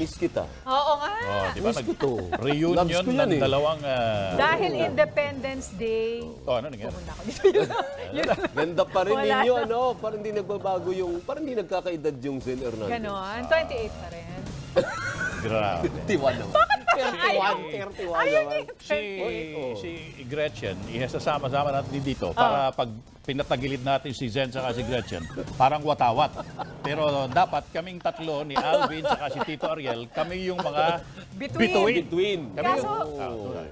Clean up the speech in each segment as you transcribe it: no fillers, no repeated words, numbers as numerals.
miss kita. Oo nga. Oh, di ba? Miss ko to. Reunion Loves ko yan ng eh. dalawang... Dahil Independence Day. ano nangyari? Pumunta ako dito. Yun lang. Ganda pa rin Wala ninyo, na. ano? Parang hindi nagbabago yung, parang hindi nagkakaedad yung Zen Hernandez. Ganon. 28 pa rin. Grabe. 31 naman. 31 naman. Si Gretchen, ihasasama-sama natin dito para pag pinatagilid natin si Zen saka si Gretchen, parang watawat. Pero dapat kaming tatlo ni Alvin saka si Tito Ariel, kami yung mga Between. Between. Kami Kaso, yung,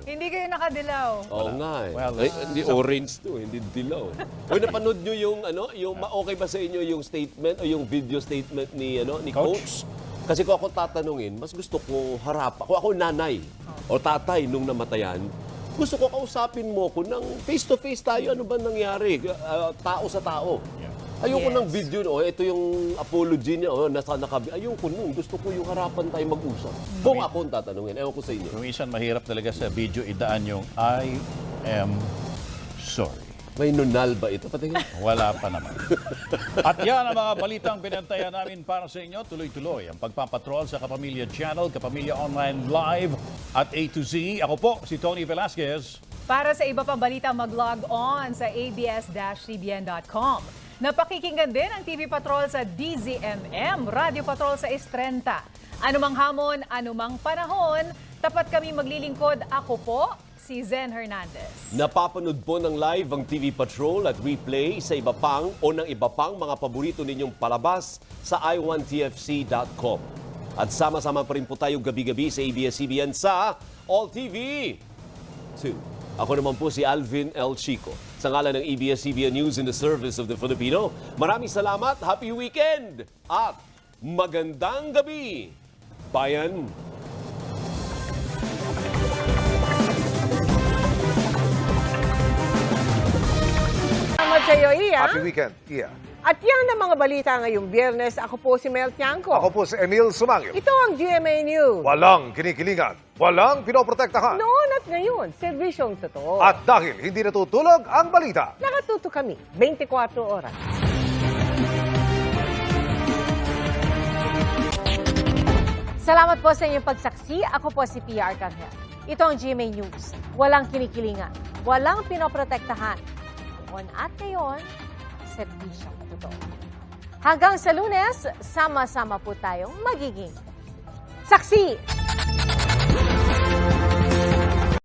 hindi kayo nakadilaw. Oo nga eh. Well, Ay, hindi orange to, hindi dilaw. Hoy, napanood nyo yung ano, yung okay ba sa inyo yung statement o yung video statement ni ni Coach? Coach? Kasi kung ako tatanungin, mas gusto ko harap. Ako nanay o tatay nung namatayan, gusto ko kausapin mo ko ng face-to-face tayo. Ano ba nangyari? Tao sa tao. Ayoko Yes. ng video, ito yung apology niya, nasa nakabi. Ayoko nun. Gusto ko yung harapan tayo mag-usap. Kung ako ang tatanungin, ewan ko sa inyo. minsan mahirap talaga sa video idaan yung I am sorry. May nunal ba ito? Patingin. Wala pa naman. At yan ang mga balitang pinantayan namin para sa inyo. Tuloy-tuloy ang pagpapatrol sa Kapamilya Channel, Kapamilya Online Live at A to Z. Ako po, si Tony Velasquez. Para sa iba pang balita, mag-log on sa abs-cbn.com. Napakikinggan din ang TV Patrol sa DZMM, Radio Patrol sa Estrenta. Anumang hamon, anumang panahon, tapat kami maglilingkod. Ako po, si Zen Hernandez. Napapanood po ng live ang TV Patrol at replay sa iba pang o ng iba pang mga paborito ninyong palabas sa i1tfc.com. At sama-sama pa rin po tayo gabi-gabi sa ABS-CBN sa All TV 2. Ako naman po si Alvin L. Chico. Sa ngalan ng ABS-CBN News in the Service of the Filipino, maraming salamat, happy weekend, at magandang gabi, bayan! Salamat sa iyo, Iya. Happy weekend, Iya. At yan ang mga balita ngayong Biyernes. Ako po si Mel Tiangco. Ako po si Emil Sumangyo. Ito ang GMA News. Walang kinikilingan, walang pinoprotektahan. Noon at ngayon, serbisyong totoo. At dahil hindi natutulog ang balita, Nakatuto kami 24 oras. Salamat po sa inyong pagsaksi. Ako po si Pia Arcangel. Ito ang GMA News. Walang kinikilingan, walang pinoprotektahan. On at ngayon, serbisyong totoo. Hanggang sa Lunes, sama-sama po tayong magiging saksi.